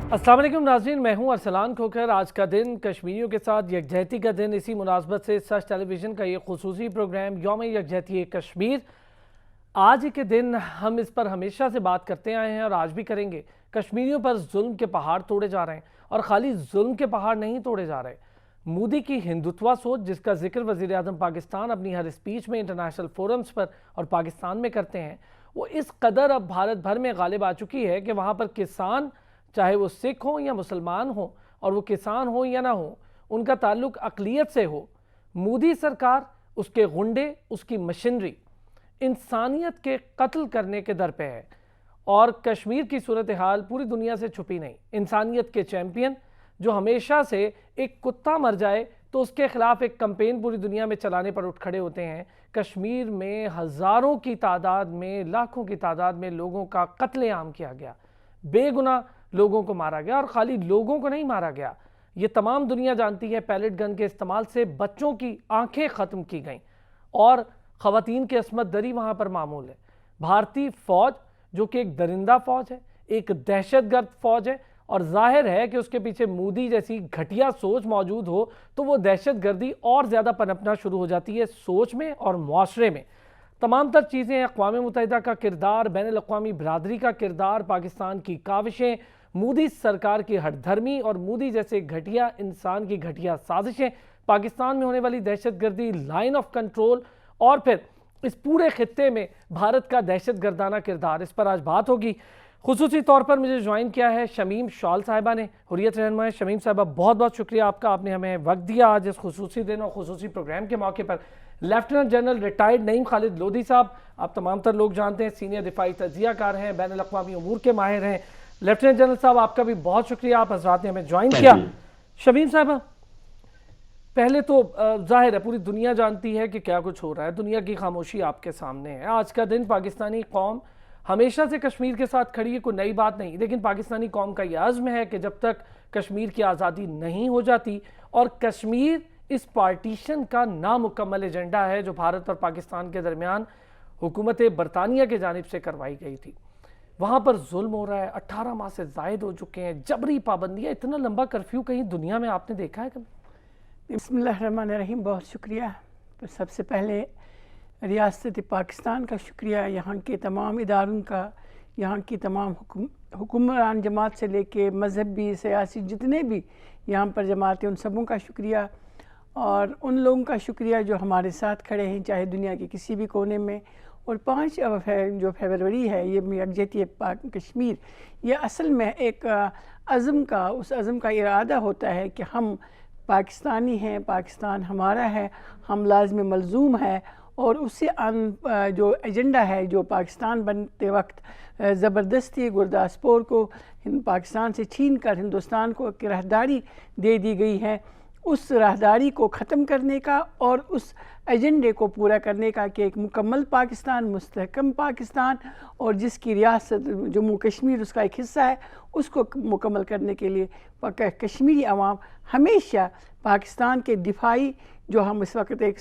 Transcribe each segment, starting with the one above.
अस्सलाम वालेकुम नाज़रीन, मैं हूं अरसलान खोखर। आज का दिन कश्मीरियों के साथ यकजहती का दिन। इसी मुनासबत से सच टेलीविज़न का ये खुसूसी प्रोग्राम यौम यकजहती कश्मीर। आज के दिन हम इस पर हमेशा से बात करते आए हैं और आज भी करेंगे। कश्मीरियों पर जुल्म के पहाड़ तोड़े जा रहे हैं और खाली जुल्म के पहाड़ नहीं तोड़े जा रहे। मोदी की हिंदुत्वा सोच, जिसका जिक्र वज़ीर आज़म पाकिस्तान अपनी हर स्पीच में, इंटरनेशनल फोरम्स पर और पाकिस्तान में करते हैं, वो इस कदर अब भारत भर में गालिब आ चुकी है कि वहाँ पर किसान, चाहे वो सिख हो या मुसलमान हो, और वो किसान हो या ना हो, उनका ताल्लुक अक़लियत से हो, मोदी सरकार, उसके गुंडे, उसकी मशीनरी इंसानियत के कत्ल करने के दर पे है। और कश्मीर की सूरत हाल पूरी दुनिया से छुपी नहीं। इंसानियत के चैंपियन जो हमेशा से एक कुत्ता मर जाए तो उसके खिलाफ एक कंपेन पूरी दुनिया में चलाने पर उठ खड़े होते हैं। कश्मीर में हज़ारों की तादाद में, लाखों की तादाद में लोगों का कत्लेआम किया गया, बेगुनाह लोगों को मारा गया। और खाली लोगों को नहीं मारा गया, ये तमाम दुनिया जानती है, पैलेट गन के इस्तेमाल से बच्चों की आंखें ख़त्म की गईं और ख़वातीन की असमत दरी वहाँ पर मामूल है। भारतीय फ़ौज जो कि एक दरिंदा फ़ौज है, एक दहशतगर्द फ़ौज है, और जाहिर है कि उसके पीछे मोदी जैसी घटिया सोच मौजूद हो तो वो दहशतगर्दी और ज़्यादा पनपना शुरू हो जाती है सोच में और मुआशरे में। तमाम तर चीज़ें, अक़वाम मुत्तहिदा का किरदार, बैनुल-अक़वामी बिरादरी का किरदार, पाकिस्तान की काविशें, मोदी सरकार की हठधर्मी और मोदी जैसे घटिया इंसान की घटिया साजिशें, पाकिस्तान में होने वाली दहशतगर्दी, लाइन ऑफ कंट्रोल, और फिर इस पूरे खित्ते में भारत का दहशतगर्दाना किरदार, इस पर आज बात होगी। खुसूसी तौर पर मुझे ज्वाइन किया है शमीम शॉल साहिबा ने, हुर्रियत रहनुमा है। शमीम साहिबा, बहुत बहुत शुक्रिया आपका, आपने हमें वक्त दिया आज इस खुसूसी दिन और खुसूसी प्रोग्राम के मौके पर। Lieutenant general retired Naeem Khalid Lodhi साहब, आप तमाम तर लोग जानते हैं, सीनियर दिफाई तजियाकार हैं, बैनुल-अक़वामी उमूर के माहिर हैं। लेफ्टिनेंट जनरल साहब, आपका भी बहुत शुक्रिया, आप हज़रात ने हमें ज्वाइन किया। शमीम साहिबा, पहले तो जाहिर है पूरी दुनिया जानती है कि क्या कुछ हो रहा है, दुनिया की खामोशी आपके सामने है। आज का दिन पाकिस्तानी कौम हमेशा से कश्मीर के साथ खड़ी है, कोई नई बात नहीं, लेकिन पाकिस्तानी कौम का यह अज़्म है कि जब तक कश्मीर की आज़ादी नहीं हो जाती, और कश्मीर इस पार्टीशन का नामुकम्मल एजेंडा है जो भारत और पाकिस्तान के दरमियान हुकूमत बरतानिया की जानिब से करवाई गई थी, वहाँ पर जुल्म हो रहा है। 18 माह से ज़ायद हो चुके हैं, जबरी पाबंदियाँ, इतना लंबा कर्फ्यू कहीं दुनिया में आपने देखा है कभी? बिस्मिल्लाहिर्रहमानिर्रहीम, बहुत शुक्रिया। तो सबसे पहले रियासत पाकिस्तान का शुक्रिया, यहाँ के तमाम इदारों का, यहाँ की तमाम हुक्मरान जमात से लेके मजहबी, सियासी, जितने भी यहाँ पर जमात हैं, उन सबों का शुक्रिया, और उन लोगों का शुक्रिया जो हमारे साथ खड़े हैं, चाहे दुनिया के किसी भी कोने में। और 5 जो फरवरी है, ये यकजहती कश्मीर, ये असल में एक अज़म का, उस अज़म का इरादा होता है कि हम पाकिस्तानी हैं, पाकिस्तान हमारा है, हम लाज़िम मलज़ूम है, और उससे जो एजेंडा है, जो पाकिस्तान बनते वक्त ज़बरदस्ती गुरदासपुर को पाकिस्तान से छीन कर हिंदुस्तान को एक राहदारी दे दी गई है, उस राहदारी को ख़त्म करने का और उस एजेंडे को पूरा करने का कि एक मुकम्मल पाकिस्तान, मुस्तहकम पाकिस्तान, और जिसकी रियासत जम्मू कश्मीर उसका एक हिस्सा है, उसको मुकम्मल करने के लिए कश्मीरी अवाम हमेशा पाकिस्तान के दिफाई, जो हम इस वक्त एक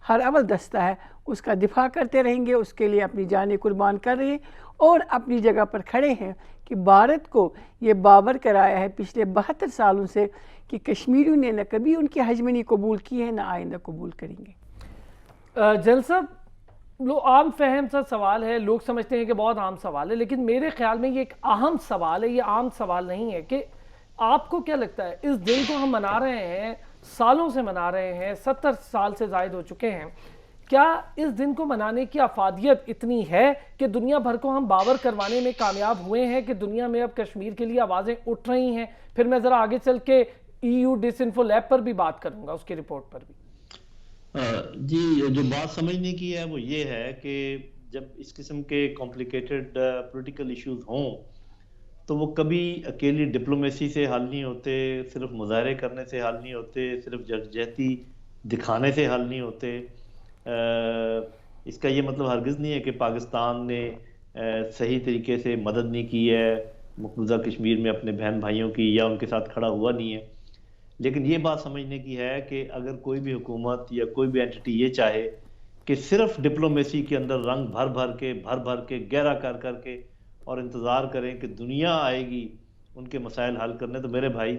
हर अव्वल दस्ता है, उसका दिफा करते रहेंगे, उसके लिए अपनी जानें कुर्बान कर रहे हैं, और अपनी जगह पर खड़े हैं कि भारत को ये बावर कराया है पिछले 72 सालों से कि कश्मीरियों ने न कभी उनकी हजमनी कबूल की है, न आइंदा कबूल करेंगे। जनरल साहब, आम फहम सा सवाल है, लोग समझते हैं कि बहुत आम सवाल है, लेकिन मेरे ख्याल में ये एक अहम सवाल है, ये आम सवाल नहीं है। कि आपको क्या लगता है, इस दिन को हम मना रहे हैं, सालों से मना रहे हैं, 70 साल से ज़ायद हो चुके हैं, क्या इस दिन को मनाने की अफादियत इतनी है कि दुनिया भर को हम बावर करवाने में कामयाब हुए हैं कि दुनिया में अब कश्मीर के लिए आवाज़ें उठ रही हैं? फिर मैं ज़रा आगे चल के EU डिसइंफो लैब पर भी बात करूंगा, उसकी रिपोर्ट पर भी। जी, जो बात समझने की है वो ये है कि जब इस किस्म के कॉम्प्लिकेटेड पॉलिटिकल इश्यूज हों तो वो कभी अकेली डिप्लोमेसी से हल नहीं होते, सिर्फ मुजाहरे करने से हल नहीं होते, सिर्फ यकजहती दिखाने से हल नहीं होते। इसका ये मतलब हरगिज़ नहीं है कि पाकिस्तान ने सही तरीके से मदद नहीं की है मकबूजा कश्मीर में अपने बहन भाइयों की, या उनके साथ खड़ा हुआ नहीं है। लेकिन ये बात समझने की है कि अगर कोई भी हुकूमत या कोई भी एंटिटी ये चाहे कि सिर्फ डिप्लोमेसी के अंदर रंग भर भर के गहरा कर करके और इंतज़ार करें कि दुनिया आएगी उनके मसाइल हल करने। तो मेरे भाई,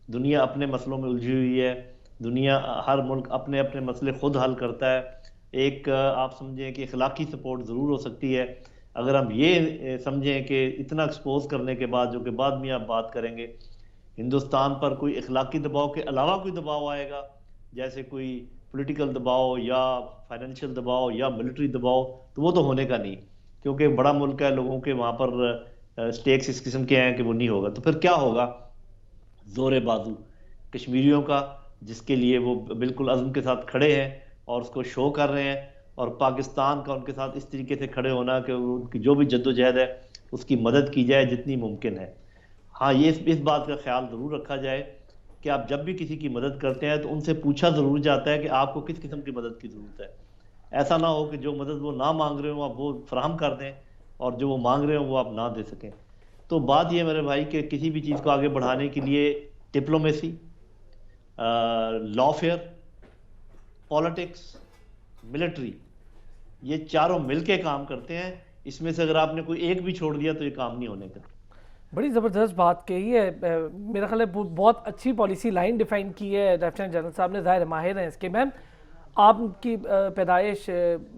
दुनिया अपने मसलों में उलझी हुई है, दुनिया हर मुल्क अपने अपने मसले खुद हल करता है। एक आप समझें कि इखलाकी सपोर्ट ज़रूर हो सकती है। अगर हम ये समझें कि इतना एक्सपोज करने के बाद, जो कि बाद में आप बात करेंगे, हिंदुस्तान पर कोई इखलाकी दबाव के अलावा कोई दबाव आएगा, जैसे कोई पॉलिटिकल दबाव या फाइनेंशियल दबाव या मिलिट्री दबाव, तो वो तो होने का नहीं, क्योंकि बड़ा मुल्क है, लोगों के वहाँ पर स्टेक्स इस किस्म के हैं कि वो नहीं होगा। तो फिर क्या होगा? जोर बाजू कश्मीरियों का, जिसके लिए वो बिल्कुल अज़्म के साथ खड़े हैं और उसको शो कर रहे हैं, और पाकिस्तान का उनके साथ इस तरीके से खड़े होना कि उनकी जो भी जद्दोजहद है उसकी मदद की जाए जितनी मुमकिन है। हाँ, ये इस बात का ख्याल ज़रूर रखा जाए कि आप जब भी किसी की मदद करते हैं तो उनसे पूछा ज़रूर जाता है कि आपको किस किस्म की मदद की ज़रूरत है। ऐसा ना हो कि जो मदद वो ना मांग रहे हो आप वो फराहम कर दें, और जो वो मांग रहे हो वो आप ना दे सकें। तो बात ये मेरे भाई कि किसी भी चीज़ को आगे बढ़ाने के लिए डिप्लोमेसी, लॉफेयर, पॉलिटिक्स, मिलिट्री, ये चारों मिलके काम करते हैं। इसमें से अगर आपने कोई एक भी छोड़ दिया तो ये काम नहीं होने का। बड़ी ज़बरदस्त बात कही है। मेरा ख्याल है बहुत अच्छी पॉलिसी लाइन डिफाइन की है लेफ्टिनेंट जनरल साहब ने, ज़ाहिर माहिर हैं इसके। मैम, आपकी पैदाइश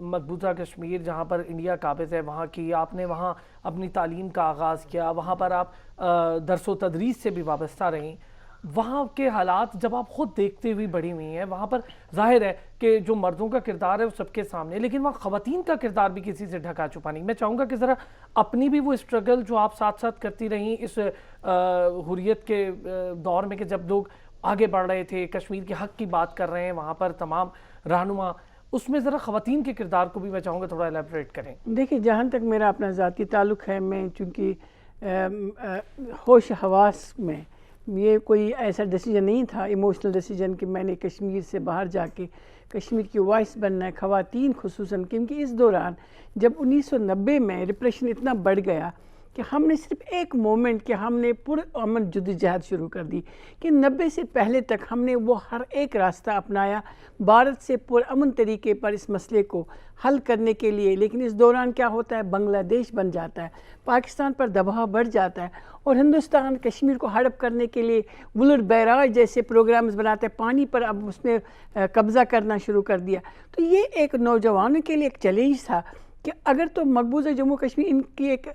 मकबूजा कश्मीर, जहाँ पर इंडिया काबिज़ है, वहाँ की, आपने वहाँ अपनी तालीम का आगाज़ किया, वहाँ पर आप दरसो तदरीस से भी वाबस्ता रहीं। वहाँ के हालात जब आप ख़ुद देखते हुए बड़ी हुई हैं, वहाँ पर जाहिर है कि जो मर्दों का किरदार है वो सबके सामने, लेकिन वहाँ ख़वातीन का किरदार भी किसी से ढका छुपा नहीं। मैं चाहूँगा कि ज़रा अपनी भी वो स्ट्रगल जो आप साथ साथ करती रहीं इस हुर्रियत के दौर में, कि जब लोग आगे बढ़ रहे थे, कश्मीर के हक़ की बात कर रहे हैं वहाँ पर तमाम रहनुमा, उसमें ज़रा ख़वातीन के किरदार को भी मैं चाहूँगा थोड़ा एलेबरेट करें। देखिए, जहाँ तक मेरा अपना ज़ाती ताल्लुक़ है, मैं चूँकि होश हवास में ये कोई ऐसा डिसीजन नहीं था, इमोशनल डिसीजन, कि मैंने कश्मीर से बाहर जाके कश्मीर की वॉइस बनना है, ख़वातीन खुसूसन, क्योंकि इस दौरान जब 1990 में रिप्रेशन इतना बढ़ गया कि हमने सिर्फ एक मोमेंट कि हमने पुरअमन जद्दोजहद शुरू कर दी, कि 90 से पहले तक हमने वो हर एक रास्ता अपनाया भारत से पुरअमन तरीके पर इस मसले को हल करने के लिए। लेकिन इस दौरान क्या होता है, बांग्लादेश बन जाता है, पाकिस्तान पर दबाव बढ़ जाता है, और हिंदुस्तान कश्मीर को हड़प करने के लिए बुलर बैराज जैसे प्रोग्राम्स बनाते हैं, पानी पर अब उसने कब्ज़ा करना शुरू कर दिया। तो ये एक नौजवानों के लिए एक चैलेंज था कि अगर तो मकबूजा जम्मू कश्मीर इनकी एक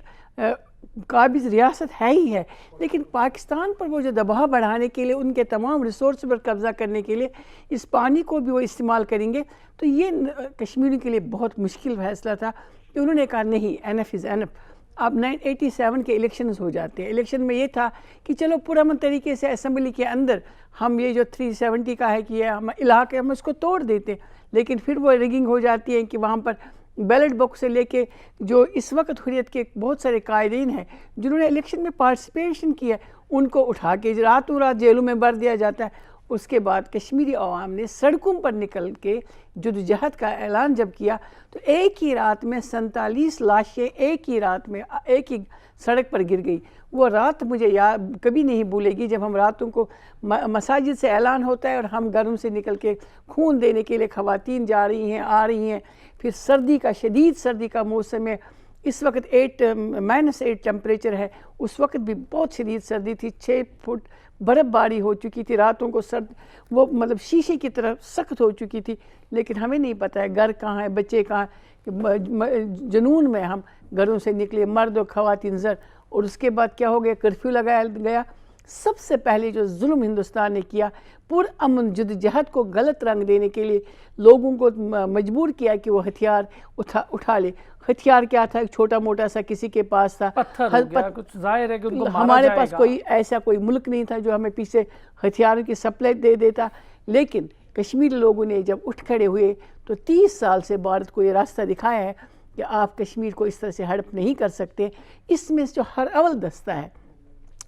काबिज़ रियासत है ही है, लेकिन पाकिस्तान पर वो जो दबाव बढ़ाने के लिए, उनके तमाम रिसोर्स पर कब्ज़ा करने के लिए इस पानी को भी वो इस्तेमाल करेंगे, तो ये कश्मीर के लिए बहुत मुश्किल फैसला था कि उन्होंने कहा नहीं, एनफ इज़ एनफ। अब 1987 के इलेक्शंस हो जाते हैं। इलेक्शन में ये था कि चलो पुरअमन तरीके से असेंबली के अंदर हम ये जो 370 का है कि ये हम इलाके हम उसको तोड़ देते, लेकिन फिर वो रिगिंग हो जाती है कि वहाँ पर बैलेट बॉक्स से लेके जो इस वक्त हुर्रियत के बहुत सारे कायदीन हैं जिन्होंने इलेक्शन में पार्टिसिपेशन किया, उनको उठा के रातों रात जेलों में भर दिया जाता है। उसके बाद कश्मीरी अवाम ने सड़कों पर निकल के जद्दोजहद का ऐलान जब किया, तो एक ही रात में 47 लाशें एक ही रात में एक ही सड़क पर गिर गई। वो रात मुझे याद कभी नहीं भूलेगी, जब हम रातों को मसाजिद से ऐलान होता है और हम घरों से निकल के खून देने के लिए ख़वातीन जा रही हैं, आ रही हैं। फिर सर्दी का, शदीद सर्दी का मौसम है, इस वक्त -8 टेम्परेचर है, उस वक्त भी बहुत शदीद सर्दी थी, 6 फुट बर्फ़बारी हो चुकी थी, रातों को सर्द वो मतलब शीशे की तरह सख्त हो चुकी थी। लेकिन हमें नहीं पता है घर कहाँ है, बच्चे कहाँ, जुनून में हम घरों से निकले, मर्द और ख़वातीन ज़र। और उसके बाद क्या हो गया, कर्फ्यू लगाया गया। सबसे पहले जो जुल्म हिंदुस्तान ने किया, पुरअमन जद्दोजहद को गलत रंग देने के लिए लोगों को मजबूर किया कि वो हथियार उठा ले। हथियार क्या था, एक छोटा मोटा सा किसी के पास था, पत्थर हो गया, कुछ जाहिर है कि उनको मारा हमारे जाएगा। पास कोई ऐसा कोई मुल्क नहीं था जो हमें पीछे हथियारों की सप्लाई दे देता। लेकिन कश्मीरी लोगों ने जब उठ खड़े हुए तो 30 साल से भारत को ये रास्ता दिखाया है कि आप कश्मीर को इस तरह से हड़प नहीं कर सकते। इसमें जो हर अव्वल दस्ता है,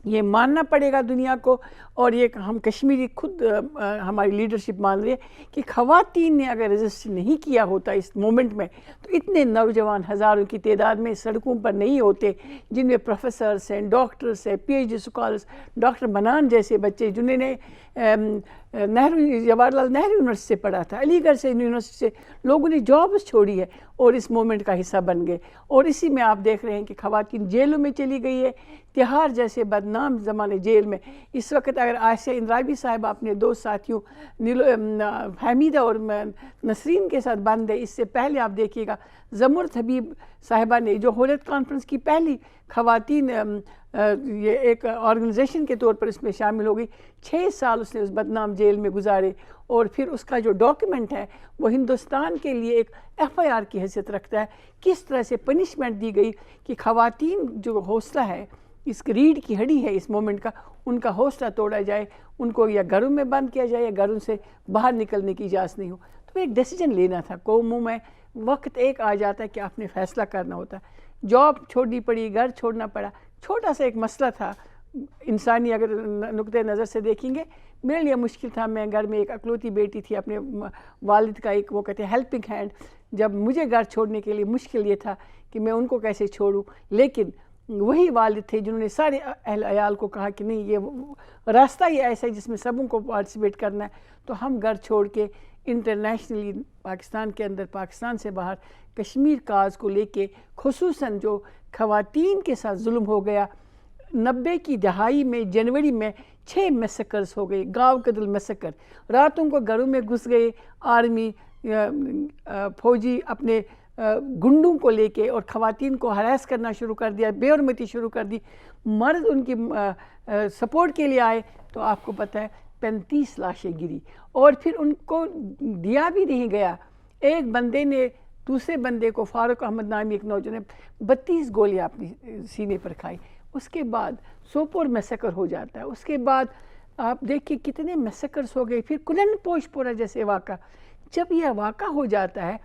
ये मानना पड़ेगा दुनिया को, और ये हम कश्मीरी खुद हमारी लीडरशिप मान रही है कि ख़वातीन ने अगर रजिस्ट नहीं किया होता इस मोमेंट में, तो इतने नौजवान हज़ारों की तादाद में सड़कों पर नहीं होते, जिनमें प्रोफेसर्स हैं, डॉक्टर्स हैं, PhD स्कॉलर्स, डॉक्टर मनान जैसे बच्चे जिन्होंने जवाहरलाल नेहरू यूनिवर्सिटी से पढ़ा था, अलीगढ़ से यूनिवर्सिटी से लोगों ने जॉब्स छोड़ी है और इस मूवमेंट का हिस्सा बन गए। और इसी में आप देख रहे हैं कि ख़वातीन जेलों में चली गई है, तिहाड़ जैसे बदनाम ज़माने जेल में। इस वक्त अगर आयशा इंद्राबी साहिबा अपने दो साथियों हमीदा और नसरीन के साथ बंद है, इससे पहले आप देखिएगा ज़मुर्द हबीब साहिबा ने जो हुर्रियत कॉन्फ्रेंस की पहली ख़वातीन ये एक ऑर्गेनाइजेशन के तौर पर इसमें शामिल हो गई, 6 साल उसने उस बदनाम जेल में गुजारे। और फिर उसका जो डॉक्यूमेंट है वो हिंदुस्तान के लिए एक FIR की हैसियत रखता है, किस तरह से पनिशमेंट दी गई कि ख़वातीन जो हौसला है, इस रीढ़ की हड्डी है इस मोमेंट का, उनका हौसला तोड़ा जाए, उनको या घरों में बंद किया जाए या घरों से बाहर निकलने की इजाज़त नहीं हो। तो एक डिसीजन लेना था कौमों में, वक्त एक आ जाता है कि आपने फ़ैसला करना होता है। जॉब छोड़नी पड़ी, घर छोड़ना पड़ा, छोटा सा एक मसला था इंसानी अगर नुक्ते नज़र से देखेंगे। मेरे लिए मुश्किल था, मैं घर में एक अकलौती बेटी थी, अपने वालिद का एक वो कहते हैं हेल्पिंग हैंड। जब मुझे घर छोड़ने के लिए मुश्किल ये था कि मैं उनको कैसे छोड़ूं, लेकिन वही वालिद थे जिन्होंने सारे अहल अयाल को कहा कि नहीं, ये रास्ता ही ऐसा है जिसमें सबों को पार्टिसिपेट करना है। तो हम घर छोड़ के इंटरनेशनली पाकिस्तान के अंदर, पाकिस्तान से बाहर कश्मीर काज को लेके, खुसूसन जो ख़वातीन के साथ जुल्म हो गया 90 की दहाई में, जनवरी में 6 मैसेकर्स हो गए, गाँव कदल मैसेकर। रातों को घरों में घुस गए आर्मी फौजी अपने गुंडों को लेके और ख़वातीन को हरास करना शुरू कर दिया, बेहरमती शुरू कर दी। मर्द उनकी सपोर्ट के लिए आए तो आपको पता है 35 लाशें गिरी और फिर उनको दिया भी नहीं गया। एक बंदे ने दूसरे बंदे को, फारूक अहमद नामी एक नौजवान ने 32 गोलियां अपनी सीने पर खाई। उसके बाद सोपोर मैसेकर हो जाता है, उसके बाद आप देखिए कितने मैसेकर्स हो गए। फिर कुलन पोशपोरा जैसे वाक़ा, जब यह वाक़ा हो जाता है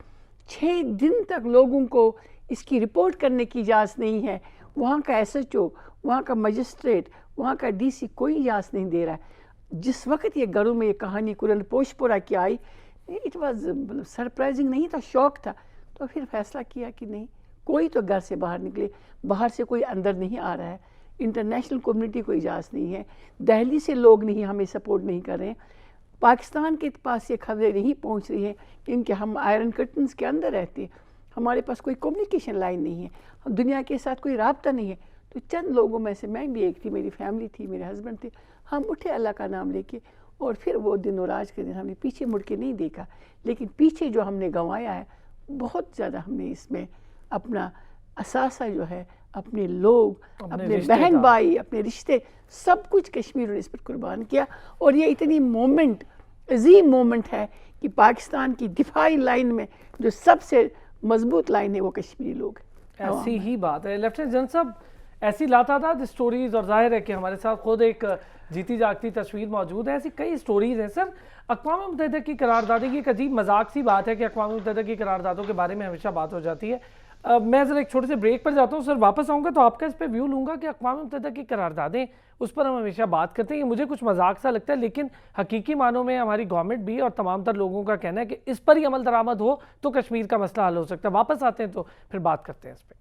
6 दिन तक लोगों को इसकी रिपोर्ट करने की इजाज़त नहीं है। वहाँ का SHO, वहाँ का मजिस्ट्रेट, वहाँ का DC कोई इजाज़त नहीं दे रहा है। जिस वक्त ये घरों में ये कहानी कुलन पोशपोरा की आई, इट वाज मतलब सरप्राइजिंग नहीं था, शौक था। तो फिर फैसला किया कि नहीं, कोई तो घर से बाहर निकले, बाहर से कोई अंदर नहीं आ रहा है, इंटरनेशनल कम्युनिटी को इजाज़त नहीं है, दिल्ली से लोग नहीं हमें सपोर्ट नहीं कर रहे हैं, पाकिस्तान के पास ये खबरें नहीं पहुंच रही हैं क्योंकि हम आयरन कर्टन्स के अंदर रहते हैं, हमारे पास कोई कम्युनिकेशन लाइन नहीं है, हम दुनिया के साथ कोई राब्ता नहीं है। तो चंद लोगों में से मैं भी एक थी, मेरी फैमिली थी, मेरे हस्बैंड थे, हम उठे अल्लाह का नाम लेके और फिर वो दिन और आज के दिन हमने पीछे मुड़ के नहीं देखा। लेकिन पीछे जो हमने गंवाया है बहुत ज़्यादा, हमने इसमें अपना असासा जो है, अपने लोग, अपने बहन भाई, अपने रिश्ते, सब कुछ कश्मीर ने इस पर कुर्बान किया। और ये इतनी मोमेंट, अजीम मोमेंट है कि पाकिस्तान की दिफाई लाइन में जो सबसे मजबूत लाइन है वो कश्मीरी लोग। ऐसी ही बात है लेफ्टिनेंट जनरल साहब, ऐसी लातादाद स्टोरीज, और जाहिर है कि हमारे साथ खुद एक जीती जागती तस्वीर मौजूद है, ऐसी कई स्टोरीज हैं। सर, अक़वाम मुत्तहिदा की करारदादी की एक अजीब मजाक सी बात है कि अक़वाम मुत्तहिदा की करारदादों के बारे में हमेशा बात हो जाती है। मैं ज़रा एक छोटे से ब्रेक पर जाता हूँ सर, वापस आऊँगा तो आपका इस पर व्यू लूँगा कि अक़वाम मुत्तहिदा की करारदादें, उस पर हम हमेशा बात करते हैं, ये मुझे कुछ मजाक सा लगता है, लेकिन हकीकी मानों में हमारी गवर्नमेंट भी और तमाम तर लोगों का कहना है कि इस पर ही अमल दरामद हो तो कश्मीर का मसला हल हो सकता है। वापस आते हैं तो फिर बात करते हैं इस पर।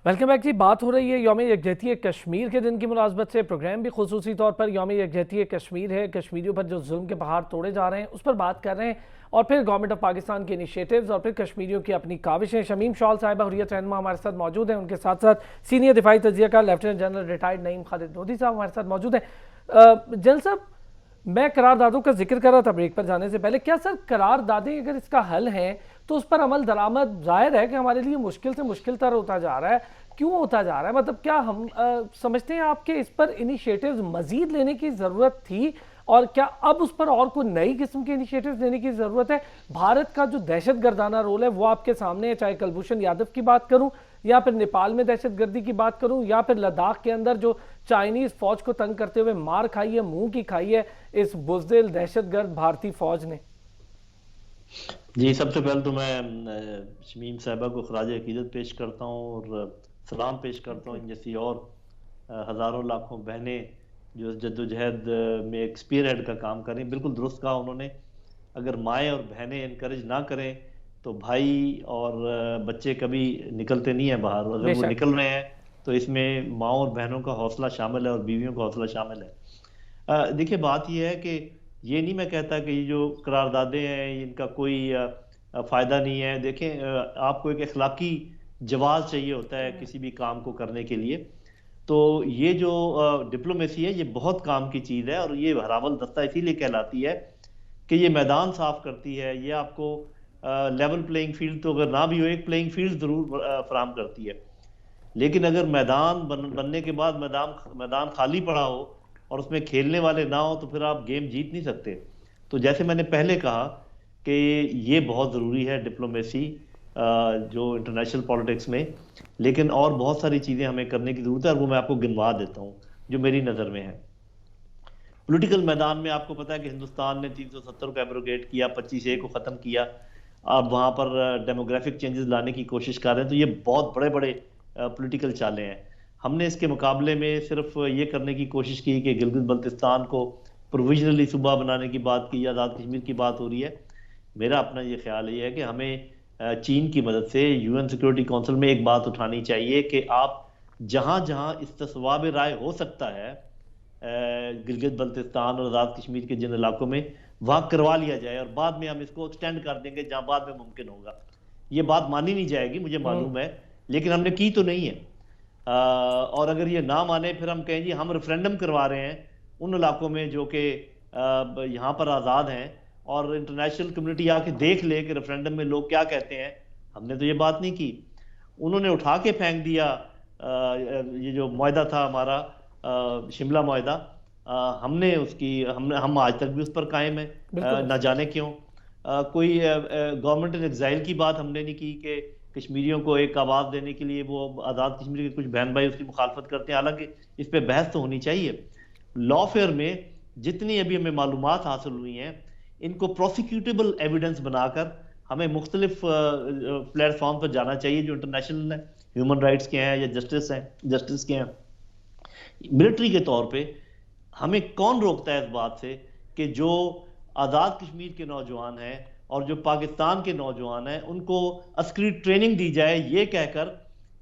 वेलकम बैक जी। बात हो रही है यौम यकजहती कश्मीर के दिन की मुनासबत से। प्रोग्राम भी खुसूसी तौर पर यौम यकजहती कश्मीर है, कश्मीरियों पर जो जुल्म के पहाड़ तोड़े जा रहे हैं उस पर बात कर रहे हैं, और फिर गवर्नमेंट ऑफ पाकिस्तान के इनिशिएटिव्स और फिर कश्मीरियों की अपनी काविशें। शमीम शॉल साहिबा हुर्रियत रहनुमा हमारे साथ मौजूद हैं, उनके साथ साथ सीनियर दिफाई तजिया का lieutenant general retired Naeem Khalid Lodhi साहब हमारे साथ मौजूद हैं। जनरल साहब, मैं करारदादों का जिक्र कर रहा था ब्रेक पर जाने से पहले, क्या सर करारदादें अगर इसका हल है तो उस पर अमल दरामद जाहिर है कि हमारे लिए मुश्किल से मुश्किल तर होता जा रहा है, क्यों होता जा रहा है? मतलब क्या हम समझते हैं आपके इस पर इनिशिएटिव्स मजीद लेने की ज़रूरत थी, और क्या अब उस पर और कोई नई किस्म के इनिशिएटिव्स लेने की ज़रूरत है? भारत का जो दहशतगर्दाना रोल है वो आपके सामने है, चाहे कुलभूषण यादव की बात करूं या फिर नेपाल में दहशतगर्दी की बात करूं या फिर लद्दाख के अंदर जो चाइनीज़ फौज को तंग करते हुए मार खाई है, मुंह की खाई है इस बुज़दिल दहशतगर्द भारतीय फौज ने। जी, सबसे पहले तो मैं शमीम साहिबा को खराज अकीदत पेश करता हूँ और सलाम पेश करता हूँ इन जैसी और हज़ारों लाखों बहनें जो जद्दोजहद में एक स्पीयर हेड का काम करें। बिल्कुल दुरुस्त कहा उन्होंने, अगर माएँ और बहनें इनकरेज ना करें तो भाई और बच्चे कभी निकलते नहीं हैं बाहर, और अगर वो बेशक। निकल रहे हैं तो इसमें माँओं और बहनों का हौसला शामिल है और बीवियों का हौसला शामिल है। देखिए बात ये है कि ये नहीं मैं कहता कि ये जो करारदादें हैं इनका कोई फ़ायदा नहीं है। देखें आपको एक अखलाकी जवाज़ चाहिए होता है किसी भी काम को करने के लिए। तो ये जो डिप्लोमेसी है ये बहुत काम की चीज़ है, और ये हरावल दस्ता इसीलिए कहलाती है कि ये मैदान साफ करती है। ये आपको लेवल प्लेइंग फील्ड तो अगर ना भी हो, एक प्लेइंग फील्ड ज़रूर फराहम करती है। लेकिन अगर मैदान बनने के बाद मैदान मैदान खाली पड़ा हो और उसमें खेलने वाले ना हो तो फिर आप गेम जीत नहीं सकते। तो जैसे मैंने पहले कहा कि ये बहुत ज़रूरी है डिप्लोमेसी जो इंटरनेशनल पॉलिटिक्स में, लेकिन और बहुत सारी चीज़ें हमें करने की ज़रूरत है, और वो मैं आपको गिनवा देता हूँ जो मेरी नज़र में है। पॉलिटिकल मैदान में आपको पता है कि हिंदुस्तान ने 370 को एब्रोगेट किया, 25A को ख़त्म किया। अब वहाँ पर डेमोग्राफिक चेंजेस लाने की कोशिश कर रहे हैं, तो ये बहुत बड़े बड़े पॉलिटिकल चालें हैं। हमने इसके मुकाबले में सिर्फ ये करने की कोशिश की कि गिलगित बल्तिस्तान को प्रोविजनली सूबा बनाने की बात की, आज़ाद कश्मीर की बात हो रही है। मेरा अपना ये ख्याल ये है कि हमें चीन की मदद से यूएन सिक्योरिटी काउंसिल में एक बात उठानी चाहिए कि आप जहाँ जहाँ इस्तिस्वाब राय हो सकता है गिलगित बल्तिस्तान और आज़ाद कश्मीर के जिन इलाकों में, वहाँ करवा लिया जाए, और बाद में हम इसको एक्सटेंड कर देंगे जहाँ बाद में मुमकिन होगा। ये बात मानी नहीं जाएगी, मुझे मालूम है, लेकिन हमने की तो नहीं है। और अगर ये ना माने फिर हम कहें जी हम रेफरेंडम करवा रहे हैं उन इलाकों में जो कि यहाँ पर आज़ाद हैं, और इंटरनेशनल कम्युनिटी आके देख ले कि रेफरेंडम में लोग क्या कहते हैं। हमने तो ये बात नहीं की, उन्होंने उठा के फेंक दिया ये जो मुआहदा था हमारा शिमला मुआहदा। हमने उसकी हम आज तक भी उस पर कायम है, ना जाने क्यों। कोई गवर्नमेंट इन एग्जाइल की बात हमने नहीं की कि कश्मीरियों को एक आवाज़ देने के लिए वो आज़ाद कश्मीर के कुछ बहन भाई उसकी मुखालफत करते हैं, हालांकि इस पर बहस तो होनी चाहिए। लॉफेयर में जितनी अभी हमें मालूमात हासिल हुई हैं, इनको प्रोसिक्यूटेबल एविडेंस बनाकर हमें मुख्तलिफ प्लेटफॉर्म पर जाना चाहिए जो इंटरनेशनल है, ह्यूमन राइट्स के हैं या जस्टिस के हैं। मिलिट्री के तौर पे हमें कौन रोकता है इस बात से कि जो आज़ाद कश्मीर के नौजवान हैं और जो पाकिस्तान के नौजवान हैं उनको अस्करी ट्रेनिंग दी जाए, ये कहकर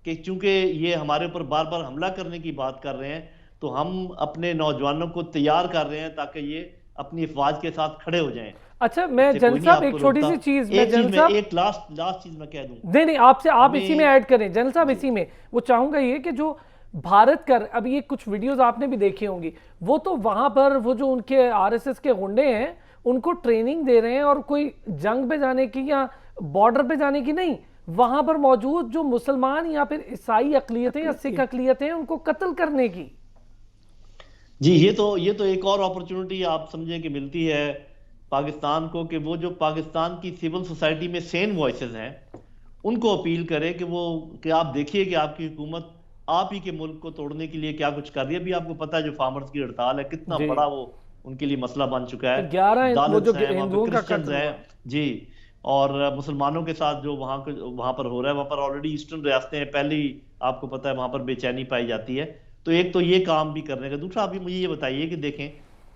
कि चूंकि ये हमारे ऊपर बार बार हमला करने की बात कर रहे हैं तो हम अपने नौजवानों को तैयार कर रहे हैं ताकि ये अपनी अफवाज के साथ खड़े हो जाएं। अच्छा, मैं जन साहब एक छोटी सी चीज, एक लास्ट चीज मैं कह दूं। नहीं आपसे आप इसी में ऐड करें जनरल साहब, इसी में वो चाहूंगा ये कि जो भारत कर, अब ये कुछ वीडियोस आपने भी देखी होंगी, वो तो वहां पर वो जो उनके आरएसएस के गुंडे हैं उनको ट्रेनिंग दे रहे हैं, और कोई जंग पे जाने की या बॉर्डर पे जाने की नहीं, वहां पर मौजूद जो मुसलमान या फिर ईसाई अकलियतें या सिख अकलियतें हैं उनको कत्ल करने की। जी ये तो एक और अपॉर्चुनिटी आप समझे कि मिलती है पाकिस्तान को कि वो जो पाकिस्तान की सिविल सोसाइटी में सेन वॉइसेस हैं उनको अपील करे कि आप देखिए कि आपकी हुकूमत आप ही के मुल्क को तोड़ने के लिए क्या कुछ कर रही है। अभी आपको पता है जो फार्मर्स की हड़ताल है कितना बड़ा वो उनके लिए मसला बन चुका है। 11 है जी, और मुसलमानों के साथ जो वहां पर हो रहा है, वहां पर ऑलरेडी ईस्टर्न रियासतें हैं, पहले ही आपको पता है वहां पर बेचैनी पाई जाती है। तो एक तो ये काम भी करने का, दूसरा अभी मुझे ये बताइए कि देखें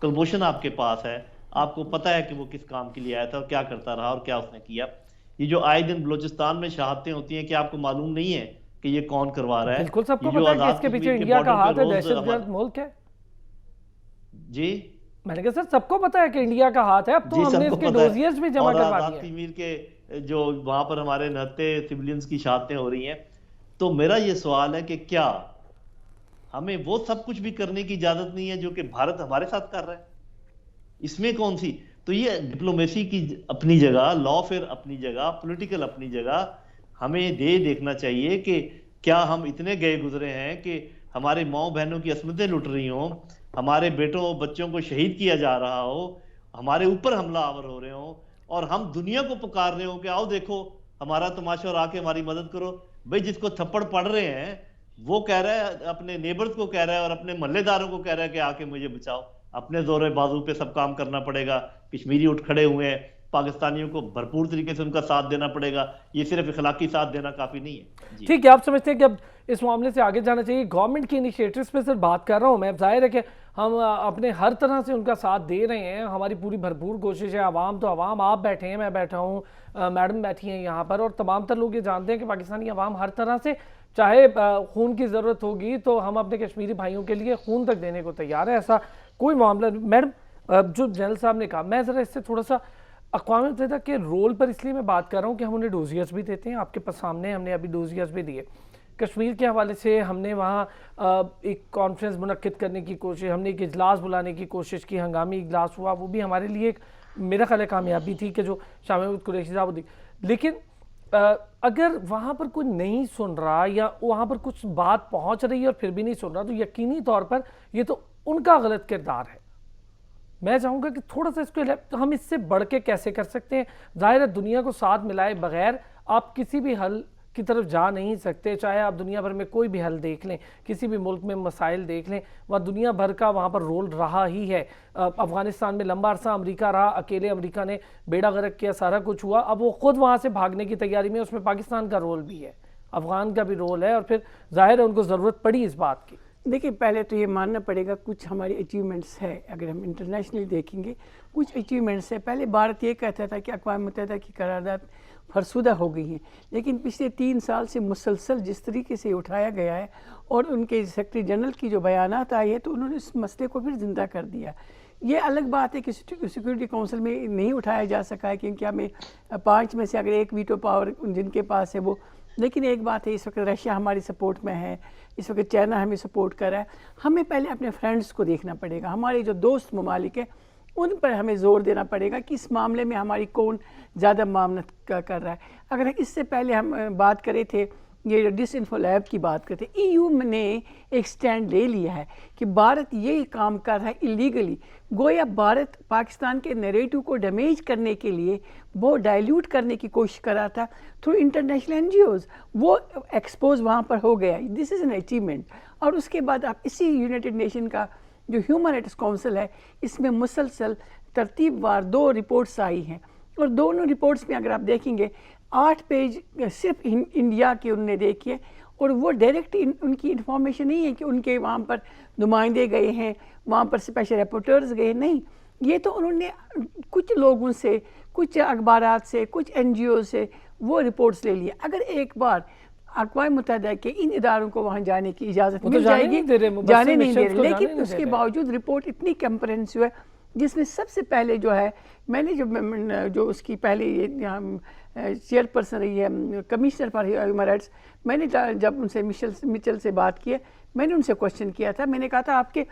कुलभूषण आपके पास है, आपको पता है कि वो किस काम के लिए आया था और क्या करता रहा और क्या उसने किया। ये जो आए दिन बलूचिस्तान में शहादतें होती हैं, कि आपको मालूम नहीं है कि ये कौन करवा रहा है? बिल्कुल सबको पता है कि इसके पीछे इंडिया का हाथ है, दहशतगर्द मुल्क है। जी मैंने कहा सर सबको पता है कि इंडिया का हाथ है, अब तो हमने इसके डोजियर्स भी जमा करवा दिए। कश्मीर के जो वहां पर हमारे नहते सिविलियंस की शहादतें हो रही हैं, तो मेरा ये सवाल है कि क्या हमें वो सब कुछ भी करने की इजाजत नहीं है जो कि भारत हमारे साथ कर रहा है? इसमें कौन सी, तो ये डिप्लोमेसी की अपनी जगह, लॉफेयर अपनी जगह, पॉलिटिकल अपनी जगह, हमें देखना चाहिए कि क्या हम इतने गए गुजरे हैं कि हमारे माओ बहनों की असमतें लुट रही हों, हमारे बेटों बच्चों को शहीद किया जा रहा हो, हमारे ऊपर हमला आवर हो रहे हो, और हम दुनिया को पुकार रहे हो कि आओ देखो हमारा तमाशा और आके हमारी मदद करो। भाई जिसको थप्पड़ पड़ रहे हैं वो कह रहा है, अपने नेबर्स को कह रहा है और अपने मोहल्लेदारों को कह रहा है कि आके मुझे बचाओ। अपने जोरे बाजू पे सब काम करना पड़ेगा। कश्मीरी उठ खड़े हुए हैं, पाकिस्तानियों को भरपूर तरीके से उनका साथ देना पड़ेगा। ये सिर्फ इखलाकी साथ देना काफ़ी नहीं है जी। ठीक है, आप समझते हैं कि अब इस मामले से आगे जाना चाहिए? गवर्नमेंट की इनिशिएटिव्स पे सर बात कर रहा हूँ मैं। जाहिर है कि हम अपने हर तरह से उनका साथ दे रहे हैं, हमारी पूरी भरपूर कोशिश है। आवाम तो आवाम, आप बैठे हैं, मैं बैठा हूँ, मैडम बैठी हैं यहाँ पर, और तमाम तर लोग ये जानते हैं कि पाकिस्तानी आवाम हर तरह से, चाहे खून की ज़रूरत होगी तो हम अपने कश्मीरी भाइयों के लिए खून तक देने को तैयार है, ऐसा कोई मामला। मैडम, जो जनरल साहब ने कहा, मैं ज़रा इससे थोड़ा सा अक़वाम मुत्तहिदा के रोल पर इसलिए मैं बात कर रहा हूँ कि हम उन्हें डोजियर्स भी देते हैं, आपके पास सामने हमने अभी डोजियर्स भी दिए। कश्मीर के हवाले से हमने वहाँ एक कॉन्फ्रेंस मुनक्किद करने की कोशिश, हमने एक इजलास बुलाने की कोशिश की, हंगामी इजलास हुआ, वो भी हमारे लिए एक मेरा ख्याल है कामयाबी थी कि जो शाह महमूद कुरैशी साहब दी। लेकिन अगर वहाँ पर कोई नहीं सुन रहा या वहाँ पर कुछ बात पहुँच रही है और फिर भी नहीं सुन रहा, तो यकीनी तौर पर ये तो उनका गलत किरदार है। मैं चाहूँगा कि थोड़ा सा इसको हम इससे बढ़ के कैसे कर सकते हैं। ज़ाहिर है दुनिया को साथ मिलाए बगैर आप किसी भी हल की तरफ जा नहीं सकते, चाहे आप दुनिया भर में कोई भी हल देख लें, किसी भी मुल्क में मसाइल देख लें, वह दुनिया भर का वहाँ पर रोल रहा ही है। अफ़गानिस्तान में लंबा अरसा अमेरिका रहा, अकेले अमेरिका ने बेड़ा गर्क किया, सारा कुछ हुआ, अब वो खुद वहाँ से भागने की तैयारी में, उसमें पाकिस्तान का रोल भी है, अफ़गान का भी रोल है, और फिर ज़ाहिर है उनको ज़रूरत पड़ी इस बात की। देखिए, पहले तो ये मानना पड़ेगा कुछ हमारी अचीवमेंट्स है, अगर हम इंटरनेशनली देखेंगे कुछ अचीवमेंट्स है। पहले भारत ये कहता था कि अक़वाम मुत्तहिदा की करारदाद फरसुदा हो गई हैं, लेकिन पिछले 3 साल से मुसलसल जिस तरीके से उठाया गया है और उनके सेक्रेटरी जनरल की जो बयानात आई है, तो उन्होंने इस मसले को फिर ज़िंदा कर दिया। ये अलग बात है कि सिक्योरिटी काउंसिल में नहीं उठाया जा सका है, क्योंकि हमें 5 में से अगर एक वीटो पावर जिनके पास है वो, लेकिन एक बात है, इस वक्त रशिया हमारी सपोर्ट में है, इस वक्त चाइना हमें सपोर्ट कर रहा है। हमें पहले अपने फ्रेंड्स को देखना पड़ेगा, हमारे जो दोस्त ममालिक है उन पर हमें ज़ोर देना पड़ेगा कि इस मामले में हमारी कौन ज़्यादा मामनत कर रहा है। अगर इससे पहले हम बात करे थे, ये जो डिसइंफो लैब की बात करते, EU ने एक स्टैंड ले लिया है कि भारत ये काम कर रहा है इलीगली। गोया भारत पाकिस्तान के नैरेटिव को डैमेज करने के लिए वो डाइल्यूट करने की कोशिश कर रहा था थ्रू इंटरनेशनल NGOs, वो एक्सपोज वहाँ पर हो गया। This is an achievement. और उसके बाद आप इसी यूनाइटेड नेशन का जो ह्यूमन राइट्स काउंसिल है, इसमें मुसलसल तरतीबवार 2 रिपोर्ट्स आई हैं, और दोनों रिपोर्ट्स में अगर आप देखेंगे 8 पेज सिर्फ इंडिया के उनने देखिए, और वो डायरेक्ट उनकी इन्फॉर्मेशन नहीं है कि उनके वहाँ पर नुमाइंदे गए हैं, वहाँ पर स्पेशल रिपोर्टर्स गए, नहीं, ये तो उन्होंने कुछ लोगों से, कुछ अखबारात से, कुछ NGO से वो रिपोर्ट्स ले लिया। अगर एक बार अक़वाम मुत्तहिदा के इन इदारों को वहाँ जाने की इजाज़त मिल जाएगी, जाने नहीं दे रहे, लेकिन उसके बावजूद रिपोर्ट इतनी कंप्रेहेंसिव है, जिसमें सबसे पहले जो है, मैंने जो उसकी पहले चेयरपर्सन रही है कमिश्नर फॉर ह्यूमन राइट्स, मैंने जब उनसे मिचल से बात की है, मैंने उनसे क्वेश्चन किया था, मैंने कहा था आपके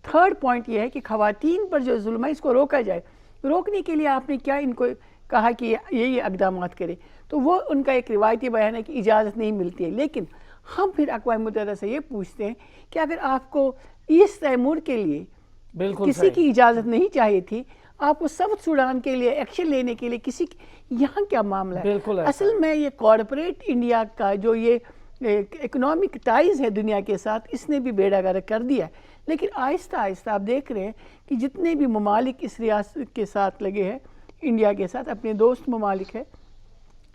3rd पॉइंट ये है कि ख़वातीन पर जो जुल्म है इसको रोका जाए, रोकने के लिए आपने क्या इनको कहा कि ये इक़दामात करें, तो वो उनका एक रिवायती बयान है कि इजाज़त नहीं मिलती है। लेकिन हम फिर अक़वाम मुत्तहिदा से ये पूछते हैं कि अगर आपको ईस्ट तैमूर के लिए किसी की इजाज़त नहीं चाहिए थी, आपको साउथ सूडान के लिए एक्शन लेने के लिए किसी, यहाँ क्या मामला है? असल में ये कॉरपोरेट इंडिया का जो ये इकोनॉमिक टाइज़ है दुनिया के साथ, इसने भी बेड़ा गर्क कर दिया। लेकिन आहिस्ता आहिस्ता आप देख रहे हैं कि जितने भी ममालिक इस रियासत के साथ लगे हैं, इंडिया के साथ अपने दोस्त ममालिक है,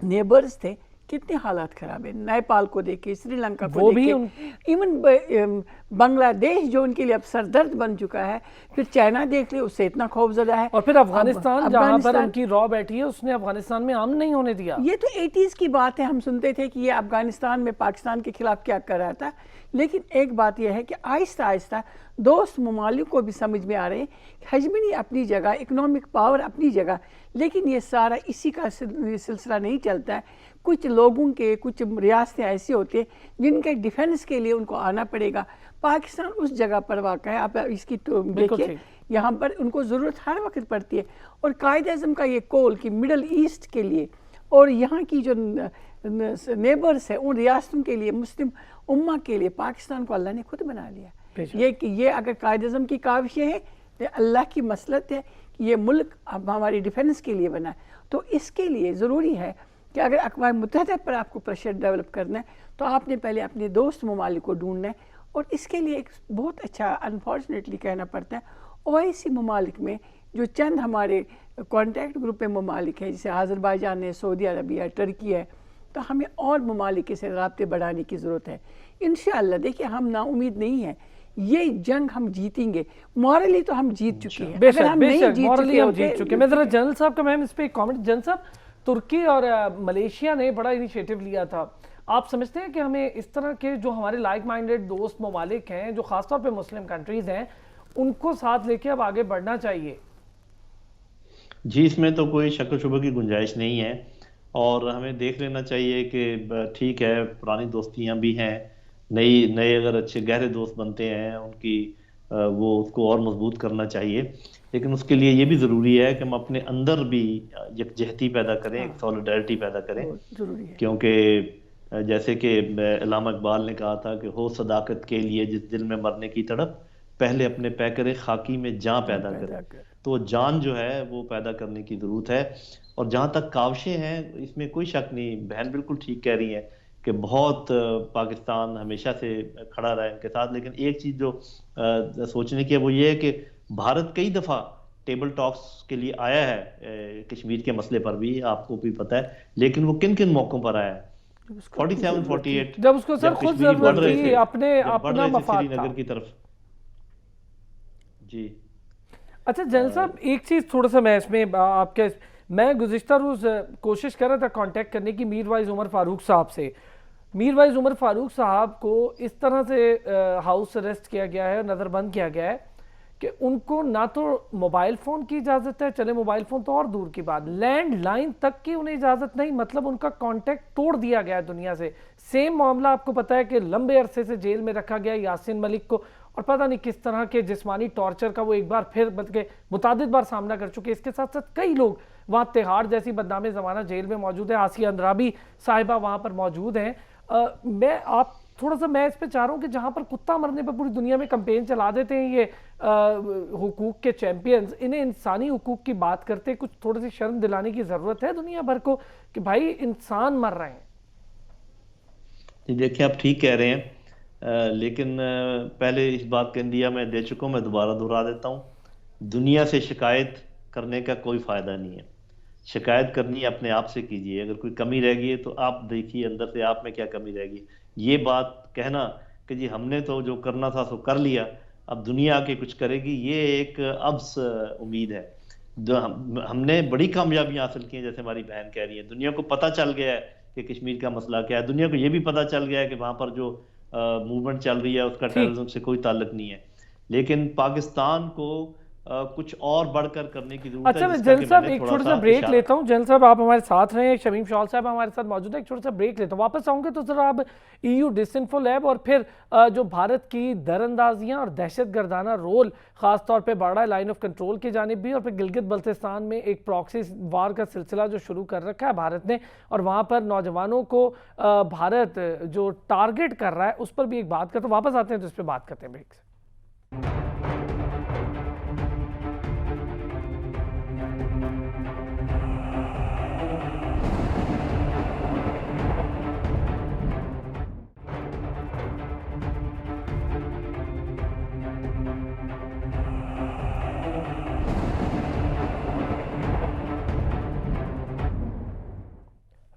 नेबर्स थे, कितने हालात ख़राब है। नेपाल को देखे, श्रीलंका को देखे, इवन बांग्लादेश जो उनके लिए अब सरदर्द बन चुका है, फिर चाइना देख ले, उससे इतना खौफजदा है, और फिर अफगानिस्तान जहाँ पर उनकी रॉ बैठी है, उसने अफगानिस्तान में अमन नहीं होने दिया। ये तो 80s की बात है, हम सुनते थे कि ये अफगानिस्तान में पाकिस्तान के खिलाफ क्या कर रहा था। लेकिन एक बात यह है कि आहिस्ता आहिस्ता दोस्त ममालिक को भी समझ में आ रहे हैं कि हजमनी अपनी जगह, इकोनॉमिक पावर अपनी जगह, लेकिन ये सारा इसी का सिलसिला नहीं चलता है। कुछ लोगों के, कुछ रियासतें ऐसी होती हैं जिनके डिफेंस के लिए उनको आना पड़ेगा। पाकिस्तान उस जगह पर वाक़ा है, आप इसकी तो देखिए, यहाँ पर उनको ज़रूरत हर वक्त पड़ती है। और कायद-ए-आज़म का ये कॉल कि मिडल ईस्ट के लिए और यहाँ की जो नेबर्स है, उन रियासतों के लिए, मुस्लिम उम्मा के लिए, पाकिस्तान को अल्लाह ने खुद बना लिया। ये अगर कायद-ए-आज़म की काविशें हैं, तो अल्लाह की मसलत है कि ये मुल्क अब हमारी डिफेंस के लिए बना है। तो इसके लिए ज़रूरी है कि अगर अक़वाम मुत्तहिदा पर आपको प्रेशर डेवलप करना है, तो आपने पहले अपने दोस्त ममालिक को ढूंढना है। और इसके लिए एक बहुत अच्छा, अनफॉर्चुनेटली कहना पड़ता है, OIC ममालिक में जो चंद हमारे कॉन्टैक्ट ग्रुप में ममालिक है, जैसे आज़रबाईजान है, सऊदी अरबिया, टर्की है, तो हमें और ममालिक से राब्ते बढ़ाने की ज़रूरत है। इंशाअल्लाह देखिए हम नाउमीद नहीं हैं, ये जंग हम जीतेंगे। मॉरली तो हम जीत चुके हैं, बेशक हम नहीं बेशक जीत मॉरली चुके हम होते जीत चुके। मैं जरा जनरल साहब का मैम इस पे एक कमेंट, जनरल साहब तुर्की और मलेशिया ने बड़ा इनिशिएटिव लिया था, आप समझते हैं कि हमें इस तरह के जो हमारे लाइक माइंडेड दोस्त ममालिक हैं, जो खासतौर पे मुस्लिम कंट्रीज हैं, उनको साथ लेके अब आगे बढ़ना चाहिए? जी, इसमें तो कोई शक व शुबे की गुंजाइश नहीं है और हमें देख लेना चाहिए कि ठीक है, पुरानी दोस्तियां भी हैं, नए अगर अच्छे गहरे दोस्त बनते हैं उनकी वो उसको और मजबूत करना चाहिए, लेकिन उसके लिए ये भी ज़रूरी है कि हम अपने अंदर भी यकजहती पैदा करें, एक सॉलिडारिटी पैदा करें, जरूरी है। क्योंकि जैसे कि अल्लामा इकबाल ने कहा था कि हो सदाकत के लिए जिस दिल में मरने की तड़प, पहले अपने पैकरे खाकी में जान पैदा करे। तो जान जो है वो पैदा करने की ज़रूरत है। और जहाँ तक काविशें हैं, इसमें कोई शक नहीं, बहन बिल्कुल ठीक कह रही है कि बहुत पाकिस्तान हमेशा से खड़ा रहा है इनके साथ, लेकिन एक चीज़ जो सोचने की है वो ये है कि भारत कई दफ़ा टेबल टॉक्स के लिए आया है कश्मीर के मसले पर भी, आपको भी पता है, लेकिन वो किन किन मौक़ों पर आया है? 47, 48 जब उसको सर खुद कश्मीरी बढ़ जरूरत रहे थी, थे, अपने जब बढ़ अपना रहे थे मफाद था। श्रीनगर की तरफ। जी अच्छा जनरल साहब, एक चीज़ थोड़ा सा मैं इसमें आपके, मैं गुज़िश्ता रोज़ कोशिश कर रहा था कांटेक्ट करने की मीरवाइज़ उमर फ़ारूक साहब से। मीरवाइज़ उमर फ़ारूक साहब को इस तरह से हाउस अरेस्ट किया गया है, नज़रबंद किया गया है कि उनको ना तो मोबाइल फ़ोन की इजाज़त है, चले मोबाइल फ़ोन तो और दूर की बात, लैंडलाइन तक की उन्हें इजाज़त नहीं, मतलब उनका कांटेक्ट तोड़ दिया गया है दुनिया से। सेम मामला आपको पता है कि लंबे अरसे से जेल में रखा गया यासिन मलिक को, और पता नहीं किस तरह के जिस्मानी टॉर्चर का वो एक बार फिर बल्कि मुतादिद बार सामना कर चुके। इसके साथ साथ कई लोग वहाँ तिहाड़ जैसी बदनामे ज़माना जेल में मौजूद है, आसिया अंद्राबी साहिबा वहाँ पर मौजूद हैं। मैं आप थोड़ा सा, मैं इस पे चाह रहा हूँ कि जहाँ पर कुत्ता मरने पर पूरी दुनिया में कैंपेन चला देते हैं ये हुकूक के चैंपियंस, इन्हें इंसानी हुकूक की बात करते, कुछ थोड़ी सी शर्म दिलाने की ज़रूरत है दुनिया भर को कि भाई इंसान मर रहे हैं। देखिए आप ठीक कह रहे हैं, लेकिन पहले इस बात का इंदिया मैं दे चुका हूँ, मैं दोबारा दोहरा देता हूँ, दुनिया से शिकायत करने का कोई फ़ायदा नहीं है। शिकायत करनी अपने आप से कीजिए, अगर कोई कमी रह गई है तो आप देखिए अंदर से आप में क्या कमी रह गई। ये बात कहना कि जी हमने तो जो करना था सो कर लिया, अब दुनिया आके कुछ करेगी, ये एक अब्स उम्मीद है। जो हमने बड़ी कामयाबियां हासिल की हैं, जैसे हमारी बहन कह रही है, दुनिया को पता चल गया है कि कश्मीर का मसला क्या है, दुनिया को ये भी पता चल गया है कि वहाँ पर जो मूवमेंट चल रही है उसका टेररिज्म से कोई ताल्लुक नहीं है, लेकिन पाकिस्तान को कुछ और बढ़कर करने की जरूरत है। अच्छा मैं जनरल साहब एक छोटा सा ब्रेक लेता हूँ, जनरल साहब आप हमारे साथ रहे, शमीम शॉल साहब हमारे साथ मौजूद है, एक छोटा सा ब्रेक लेता हूँ, वापस आऊँगे तो जरा आप EU डिसइंफो लैब और फिर जो भारत की दरअंदाजियाँ और दहशतगर्दाना रोल ख़ासतौर पे बढ़ा है लाइन ऑफ कंट्रोल की जानिब भी, और फिर गिलगित बल्तिस्तान में एक प्रॉक्सी वार का सिलसिला जो शुरू कर रखा है भारत ने, और वहाँ पर नौजवानों को भारत जो टारगेट कर रहा है उस पर भी एक बात करते हैं। वापस आते हैं तो इस पर बात करते हैं ब्रेक से।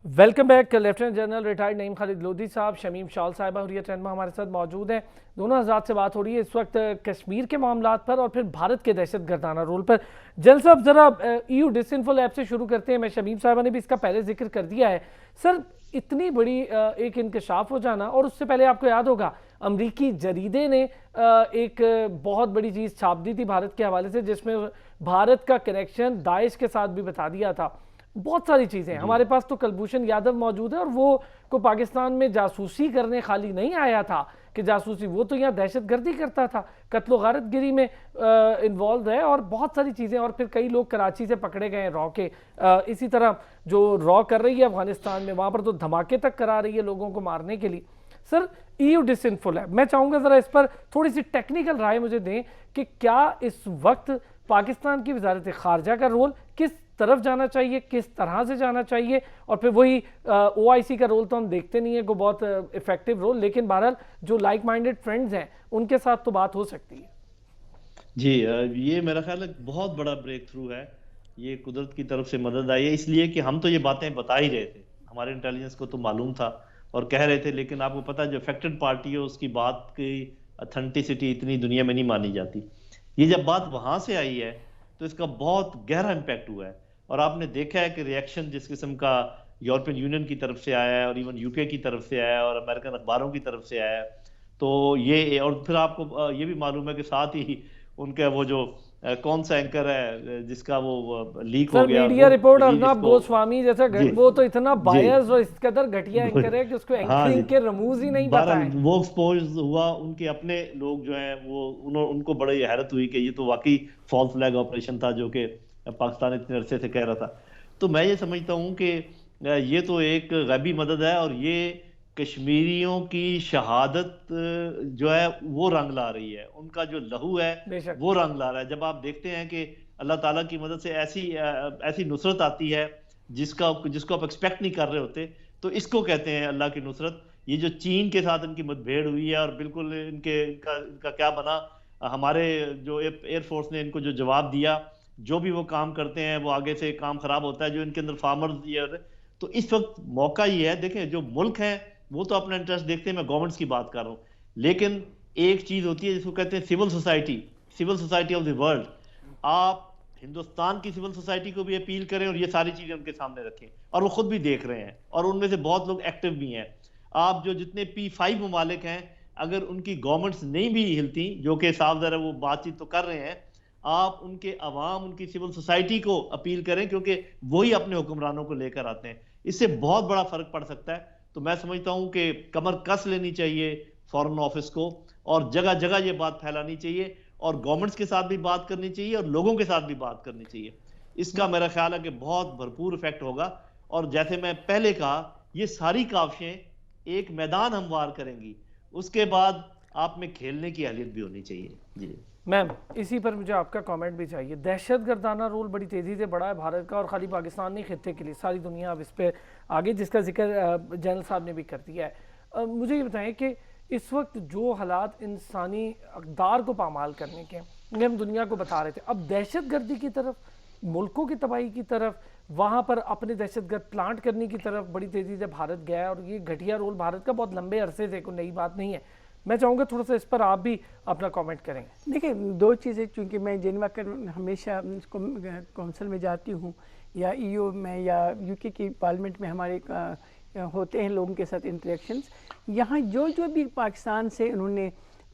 Welcome back. Lieutenant general retired Naeem Khalid Lodhi साहब, शमीम शॉल साहिबा हुर्रियत रहनुमा हमारे साथ मौजूद हैं। दोनों हज़रात से बात हो रही है इस वक्त कश्मीर के मामलात पर और फिर भारत के दहशतगर्दाना रोल पर। जनरल साहब ज़रा EU डिसइंफो लैब से शुरू करते हैं। मैं शमीम साहिबा ने भी इसका पहले जिक्र कर दिया है। सर इतनी बड़ी एक इंकशाफ हो जाना, और उससे पहले आपको याद होगा अमरीकी जरीदे ने एक बहुत बड़ी चीज़ छाप दी थी भारत के हवाले से, जिसमें भारत का कनेक्शन दाइश के साथ भी बता दिया था। बहुत सारी चीज़ें हमारे पास तो कुलभूषण यादव मौजूद है, और वो को पाकिस्तान में जासूसी करने खाली नहीं आया था कि जासूसी, वो तो यहाँ दहशतगर्दी करता था, कत्लो गारतगिरी में इन्वॉल्व है और बहुत सारी चीज़ें, और फिर कई लोग कराची से पकड़े गए हैं रॉ के। इसी तरह जो रॉ कर रही है अफगानिस्तान में, वहाँ पर तो धमाके तक करा रही है लोगों को मारने के लिए। सर EU डिसइंफो लैब, मैं चाहूँगा ज़रा इस पर थोड़ी सी टेक्निकल राय मुझे दें कि क्या इस वक्त पाकिस्तान की वजारत खारजा का रोल किस तरफ जाना चाहिए, किस तरह से जाना चाहिए, और फिर वही OIC का रोल तो हम देखते नहीं है को बहुत इफेक्टिव रोल, लेकिन बहरहाल जो लाइक माइंडेड फ्रेंड्स हैं उनके साथ तो बात हो सकती है। जी ये मेरा ख्याल है बहुत बड़ा ब्रेक थ्रू है ये कुदरत की तरफ से मदद आई है, इसलिए कि हम तो ये बातें बता ही रहे थे, हमारे इंटेलिजेंस को तो मालूम था और कह रहे थे, लेकिन आपको पता है जो अफेक्टेड पार्टी है उसकी बात की अथेंटिसिटी इतनी दुनिया में नहीं मानी जाती। ये जब बात वहां से आई है तो इसका बहुत गहरा इम्पैक्ट हुआ है और आपने देखा है कि रिएक्शन जिस किस्म का यूरोपियन यूनियन की तरफ से आया है और इवन यूके की तरफ से आया है और अमेरिकन अखबारों की तरफ से आया है, तो ये और फिर आपको ये भी मालूम है कि साथ ही उनका वो जो कौन सा एंकर है जिसका वो लीक हो सर गया, मीडिया वो रिपोर्ट जी अर्नब जिसको गोस्वामी जैसा जी वो तो इतना जी बायस और इस कदर घटिया एंकर है कि उसको हाँ एंकरिंग जी के रमूज ही नहीं पता बहरहाल है। वो एक्सपोज हुआ, उनके अपने लोग जो हैं वो उनको बड़ी हैरत हुई कि ये तो वाकई फॉल्स फ्लैग ऑपरेशन था जो कि पाकिस्तान इतने अरसे से कह रहा था। तो मैं ये समझता हूँ कि ये तो एक गैबी मदद है और ये कश्मीरियों की शहादत जो है वो रंग ला रही है, उनका जो लहू है बेशक वो रंग ला रहा है। जब आप देखते हैं कि अल्लाह ताला की मदद से ऐसी नुसरत आती है जिसको आप एक्सपेक्ट नहीं कर रहे होते, तो इसको कहते हैं अल्लाह की नुसरत। ये जो चीन के साथ इनकी मुठभेड़ हुई है और बिल्कुल इनका क्या बना, हमारे जो एयरफोर्स ने इनको जो जवाब दिया, जो भी वो काम करते हैं वो आगे से काम खराब होता है, जो इनके अंदर फार्मर्स ये, तो इस वक्त मौका ये है। देखें जो मुल्क है वो तो अपना इंटरेस्ट देखते हैं, मैं गवर्नमेंट्स की बात कर रहा हूँ, लेकिन एक चीज होती है जिसको कहते हैं civil society of the world. आप हिंदुस्तान की सिविल सोसाइटी को भी अपील करें और ये सारी चीजें उनके सामने रखें, और वो खुद भी देख रहे हैं और उनमें से बहुत लोग एक्टिव भी हैं। आप जो जितने P5 ममालिक हैं, अगर उनकी गवर्नमेंट्स नहीं भी हिलती, जो कि साफ ज़रा वो बातचीत तो कर रहे हैं, आप उनके अवाम, उनकी सिविल सोसाइटी को अपील करें, क्योंकि वही अपने हुक्मरानों को लेकर आते हैं। इससे बहुत बड़ा फर्क पड़ सकता है। तो मैं समझता हूं कि कमर कस लेनी चाहिए फॉरेन ऑफिस को और जगह जगह ये बात फैलानी चाहिए और गवर्नमेंट्स के साथ भी बात करनी चाहिए और लोगों के साथ भी बात करनी चाहिए। इसका मेरा ख्याल है कि बहुत भरपूर इफेक्ट होगा। और जैसे मैं पहले कहा, ये सारी काविशें एक मैदान हमवार करेंगी, उसके बाद आप में खेलने की अहलियत भी होनी चाहिए। जी मैम, इसी पर मुझे आपका कमेंट भी चाहिए। दहशतगर्दाना रोल बड़ी तेज़ी से बढ़ा है भारत का, और खाली पाकिस्तान नहीं, खित्ते के लिए सारी दुनिया अब इस पर आगे, जिसका जिक्र जनरल साहब ने भी कर दिया है। मुझे ये बताएं कि इस वक्त जो हालात इंसानी अक़दार को पामाल करने के, ये हम दुनिया को बता रहे थे, अब दहशतगर्दी की तरफ, मुल्कों की तबाही की तरफ, वहाँ पर अपने दहशतगर्द प्लांट करने की तरफ बड़ी तेज़ी से भारत गया है। और ये घटिया रोल भारत का बहुत लंबे अरसे से, कोई नई बात नहीं है। मैं चाहूँगा थोड़ा सा इस पर आप भी अपना कमेंट करेंगे। देखिए, दो चीज़ें, चूँकि मैं जिनेवा कर हमेशा कौंसिल में जाती हूँ या EU में या UK की पार्लियामेंट में हमारे होते हैं लोगों के साथ इंटरेक्शंस। यहाँ जो जो भी पाकिस्तान से उन्होंने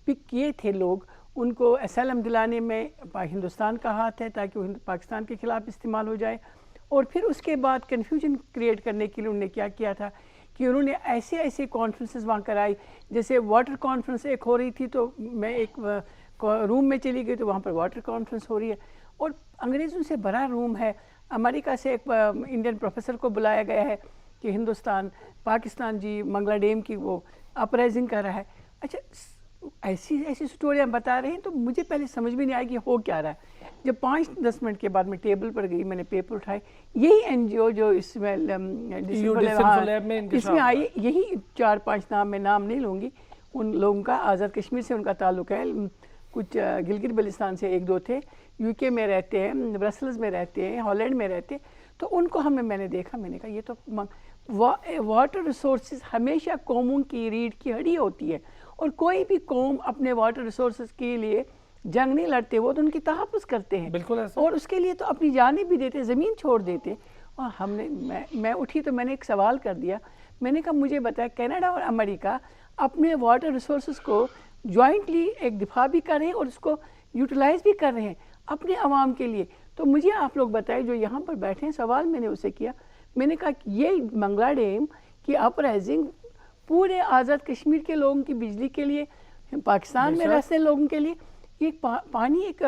पिक किए थे लोग, उनको असलम दिलाने में हिंदुस्तान का हाथ है, ताकि वो पाकिस्तान के ख़िलाफ़ इस्तेमाल हो जाए। और फिर उसके बाद कन्फ्यूजन क्रिएट करने के लिए उन्होंने क्या किया था कि उन्होंने ऐसे ऐसे कॉन्फ्रेंसेस वहाँ कराई, जैसे वाटर कॉन्फ्रेंस एक हो रही थी, तो मैं एक रूम में चली गई, तो वहाँ पर वाटर कॉन्फ्रेंस हो रही है और अंग्रेज़ों से बड़ा रूम है। अमेरिका से एक इंडियन प्रोफेसर को बुलाया गया है कि हिंदुस्तान पाकिस्तान जी मंगला डैम की वो अपराइजिंग कर रहा है। अच्छा, ऐसी ऐसी स्टोरियाँ बता रहे हैं, तो मुझे पहले समझ में नहीं आई कि हो क्या रहा है। जब 5-10 मिनट के बाद मैं टेबल पर गई, मैंने पेपर उठाए, यही NGO जो इसमें इसमें आई, यही 4-5 नाम, मैं नाम नहीं लूँगी, उन लोगों का आज़ाद कश्मीर से उनका ताल्लुक़ है। कुछ गिलगित बल्तिस्तान से 1-2 थे, UK में रहते हैं, ब्रसल्स में रहते हैं, हॉलैंड में रहते हैं। तो उनको मैंने देखा, मैंने कहा ये तो वाटर रिसोर्सेज हमेशा कौमों की रीढ़ की हड्डी होती है, और कोई भी कौम अपने वाटर रिसोर्सेज के लिए जंग नहीं लड़ते, वो तो उनकी तहफ़्फ़ुज़ करते हैं। बिल्कुल ऐसा। और उसके लिए तो अपनी जानें भी देते, ज़मीन छोड़ देते। और मैं उठी तो मैंने एक सवाल कर दिया, मैंने कहा मुझे बताया, कनाडा और अमेरिका अपने वाटर रिसोर्सेज को जॉइंटली एक दिफा भी कर रहे हैं और उसको यूटिलाइज़ भी कर रहे हैं अपने आवाम के लिए। तो मुझे आप लोग बताएं जो यहाँ पर बैठे हैं, सवाल मैंने उससे किया, मैंने कहा कि ये मंगला डैम की अपराइजिंग पूरे आज़ाद कश्मीर के लोगों की बिजली के लिए, पाकिस्तान में रहते लोगों के लिए, ये पानी एक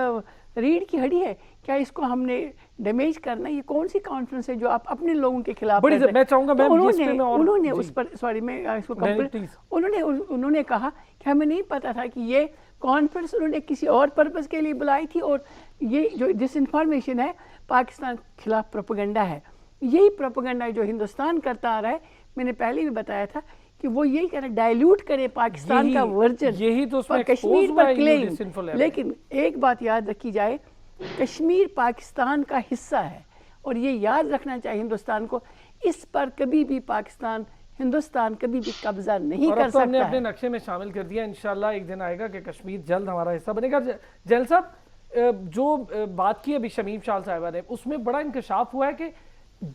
रीढ़ की हड्डी है, क्या इसको हमने डैमेज करना? ये कौन सी कॉन्फ्रेंस है जो आप अपने लोगों के खिलाफ? मैं चाहूँगा तो उन्होंने उस पर, सॉरी मैं इसको उन्होंने कहा कि हमें नहीं पता था कि ये कॉन्फ्रेंस उन्होंने किसी और पर्पज़ के लिए बुलाई थी, और ये जो डिसइंफॉर्मेशन है पाकिस्तान के खिलाफ प्रोपेगेंडा है। यही प्रोपेगेंडा है जो हिंदुस्तान करता आ रहा है। मैंने पहले भी बताया था कि वो यही कह रहे डाइल्यूट करे पाकिस्तान का वर्जन, यही तो कश्मीर पर क्लेम। लेकिन एक बात याद रखी जाए कश्मीर पाकिस्तान का हिस्सा है और ये याद रखना चाहिए हिंदुस्तान को, इस पर कभी भी पाकिस्तान हिंदुस्तान कभी भी कब्जा नहीं और कर अब तो हमने सकता अपने है। नक्शे में शामिल कर दिया, इंशाल्लाह एक दिन आएगा कि कश्मीर जल्द हमारा हिस्सा बनेगा। जैल साहब, जो बात की अभी शमीम शाल साहिबा ने, उसमें बड़ा इंकशाफ हुआ है कि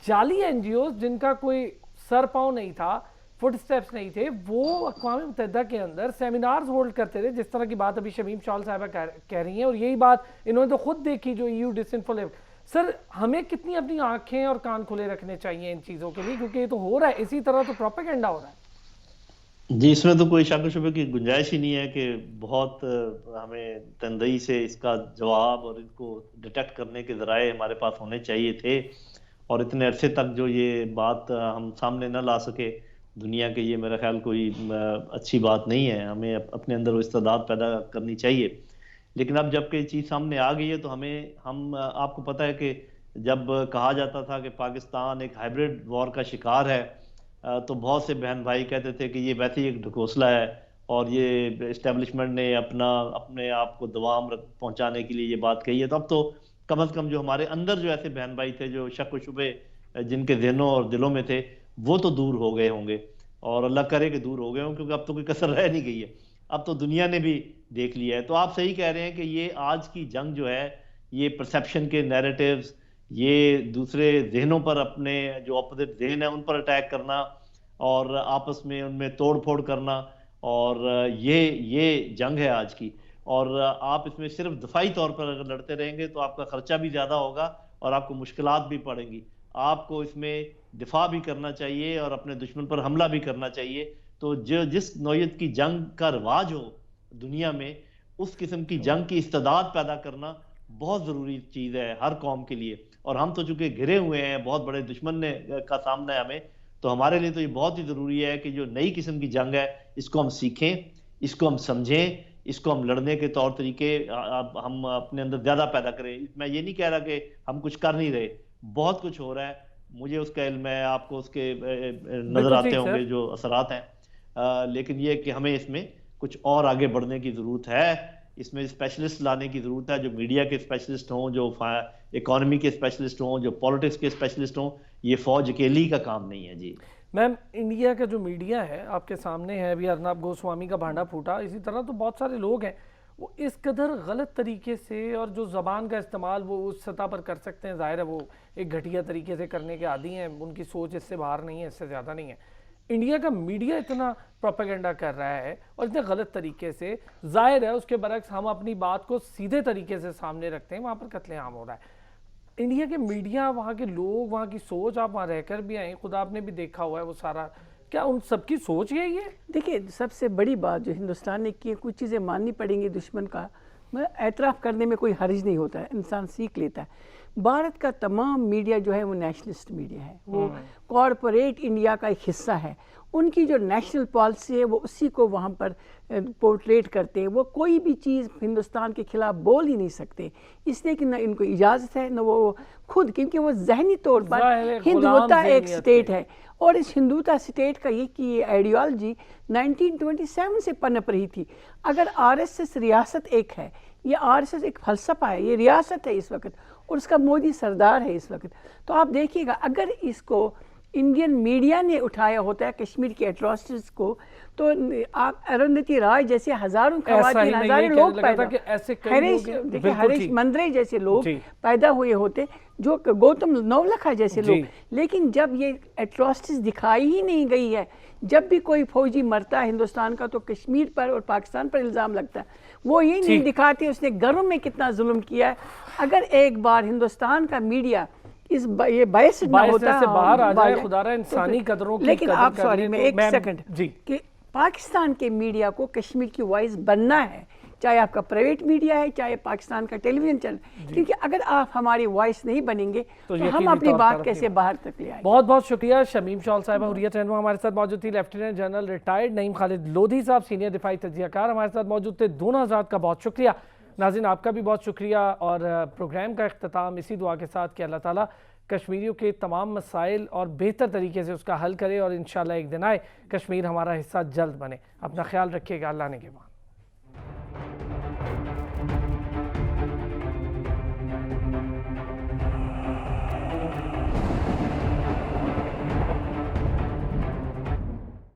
जाली एनजीओ जिनका कोई सर पाँव नहीं था, फुट स्टेप्स नहीं थे, वो अक़वाम मुत्तहिदा के अंदर सेमिनार्स होल्ड करते थे, जिस तरह की बात अभी शमीम शाल साहिबा कह रही हैं, और यही बात इन्होंने तो खुद देखी जो EU डिसइंफॉर्मेशन। सर, हमें कितनी अपनी आंखें और कान खुले रखने चाहिए इन चीज़ों के लिए, क्योंकि ये तो हो रहा है, इसी तरह तो प्रोपेगेंडा हो रहा है। जी, इसमें तो कोई शक शुबे की गुंजाइश ही नहीं है कि बहुत हमें तनदई से इसका जवाब और इनको डिटेक्ट करने के ज़राए हमारे पास होने चाहिए थे, और इतने अरसे तक जो ये बात हम सामने न ला सके दुनिया के, ये मेरा ख्याल कोई अच्छी बात नहीं है। हमें अपने अंदर वो इस्तेदाद पैदा करनी चाहिए। लेकिन अब जबकि चीज़ सामने आ गई है तो हम आपको पता है कि जब कहा जाता था कि पाकिस्तान एक हाइब्रिड वॉर का शिकार है, तो बहुत से बहन भाई कहते थे कि ये वैसे ही एक ढकोसला है और ये इस्टेब्लिशमेंट ने अपने आप को दवाम पहुंचाने के लिए ये बात कही है। तो अब तो कम अज़ कम जो हमारे अंदर जो ऐसे बहन भाई थे जो शक व शुबे जिनके जहनों और दिलों में थे, वो तो दूर हो गए होंगे, और अल्लाह करे कि दूर हो गए हों, क्योंकि अब तो कोई कसर रह नहीं गई है। अब तो दुनिया ने भी देख लिया है। तो आप सही कह रहे हैं कि ये आज की जंग जो है, ये परसेप्शन के नैरेटिव्स, ये दूसरे जहनों पर, अपने जो अपोजिट जहन है उन पर अटैक करना और आपस में उनमें तोड़ फोड़ करना, और ये जंग है आज की। और आप इसमें सिर्फ दफाई तौर पर अगर लड़ते रहेंगे तो आपका खर्चा भी ज़्यादा होगा और आपको मुश्किलात भी पड़ेंगी। आपको इसमें दिफा भी करना चाहिए और अपने दुश्मन पर हमला भी करना चाहिए। तो जिस नौयत की जंग का रिवाज हो दुनिया में, उस किस्म की जंग की इस्तेदाद पैदा करना बहुत ज़रूरी चीज़ है हर कौम के लिए। और हम तो चूंकि घिरे हुए हैं, बहुत बड़े दुश्मन का सामना है हमें, तो हमारे लिए तो ये बहुत ही ज़रूरी है कि जो नई किस्म की जंग है, इसको हम सीखें, इसको हम समझें, इसको हम लड़ने के तौर तरीके हम अपने अंदर ज़्यादा पैदा करें। मैं ये नहीं कह रहा कि हम कुछ कर नहीं रहे, बहुत कुछ हो रहा है, मुझे उसका इल्म है, आपको उसके नज़र आते होंगे जो असरात हैं। लेकिन ये कि हमें इसमें कुछ और आगे बढ़ने की ज़रूरत है, इसमें स्पेशलिस्ट लाने की ज़रूरत है, जो मीडिया के स्पेशलिस्ट हों, जो इकोनॉमी के स्पेशलिस्ट हों, जो पॉलिटिक्स के स्पेशलिस्ट हों। ये फ़ौज अकेली का काम नहीं है। जी मैम, इंडिया का जो मीडिया है आपके सामने है, अभी अर्नब गोस्वामी का भांडा फूटा, इसी तरह तो बहुत सारे लोग हैं वो इस कदर गलत तरीके से, और जो ज़बान का इस्तेमाल वो उस सतह पर कर सकते हैं, ज़ाहिर है वो एक घटिया तरीके से करने के आदी हैं, उनकी सोच इससे बाहर नहीं है, इससे ज़्यादा नहीं है। इंडिया का मीडिया इतना प्रोपेगेंडा कर रहा है और इतने गलत तरीके से, जाहिर है उसके बरक्स हम अपनी बात को सीधे तरीके से सामने रखते हैं, वहाँ पर कत्लेआम हो रहा है। इंडिया के मीडिया, वहाँ के लोग, वहाँ की सोच, आप वहाँ रहकर भी आए, खुद आपने भी देखा हुआ है वो सारा, क्या उन सबकी सोच यही है? देखिए, सबसे बड़ी बात जो हिंदुस्तान ने की है, कुछ चीज़ें माननी पड़ेंगी दुश्मन का, मैं एतराफ़ करने में कोई हर्ज नहीं होता है, इंसान सीख लेता है। भारत का तमाम मीडिया जो है वो नेशनलिस्ट मीडिया है, वो कॉरपोरेट इंडिया का एक हिस्सा है। उनकी जो नेशनल पॉलिसी है वो उसी को वहाँ पर पोर्ट्रेट करते हैं। वो कोई भी चीज़ हिंदुस्तान के खिलाफ बोल ही नहीं सकते, इसलिए कि न इनको इजाज़त है न वो खुद, क्योंकि वो जहनी तौर पर हिंदुत्व एक स्टेट है। और इस हिंदुत्व स्टेट का ये आइडियोलॉजी 1927 से पनप रही थी। अगर आरएसएस रियासत एक है, ये आरएसएस एक फ़लसफ़ा है, ये रियासत है इस वक्त, और उसका मोदी सरदार है इस वक्त। तो आप देखिएगा, अगर इसको इंडियन मीडिया ने उठाया होता है कश्मीर की एट्रॉसिटीज़ को, तो आप अरुंधति राय जैसे हज़ारों ख़वातीन, हज़ारों लोग पैदा, हरीश मंदरे जैसे लोग पैदा हुए होते, जो गौतम नवलखा जैसे लोग। लेकिन जब ये एट्रॉसिटीज़ दिखाई ही नहीं गई है, जब भी कोई फौजी मरता है हिंदुस्तान का तो कश्मीर पर और पाकिस्तान पर इल्ज़ाम लगता है, वो ये नहीं दिखाते उसने घरों में कितना जुल्म किया है। अगर एक बार हिंदुस्तान का मीडिया ये बायस ना होता से बाहर आ जाए, खुदारा इंसानी कदरों की, लेकिन आप सॉरी में एक सेकंड जी, कि पाकिस्तान के मीडिया को कश्मीर की वॉइस बनना है, चाहे आपका प्राइवेट मीडिया है, चाहे पाकिस्तान का टेलीविजन चैनल, क्योंकि अगर आप हमारी वॉइस नहीं बनेंगे तो हम अपनी बात कैसे बाहर तक ले आएंगे। बहुत बहुत शुक्रिया शमीम शाल साहिबा, हुर्रियत रहनुमा हमारे साथ मौजूद थी। Lieutenant general retired Naeem Khalid Lodhi साहब, सीनियर दिफाई तज्जियाकार हमारे साथ मौजूद थे। दोनों हज़रात का बहुत शुक्रिया। नाज़रीन, आपका भी बहुत शुक्रिया, और प्रोग्राम का इख्तिताम इसी दुआ के साथ कि अल्लाह ताला कश्मीरियों के तमाम मसाइल और बेहतर तरीके से उसका हल करे, और इंशाल्लाह एक दिन आए कश्मीर हमारा हिस्सा जल्द बने। अपना ख्याल रखिएगा। अल्लाह ने के बाद।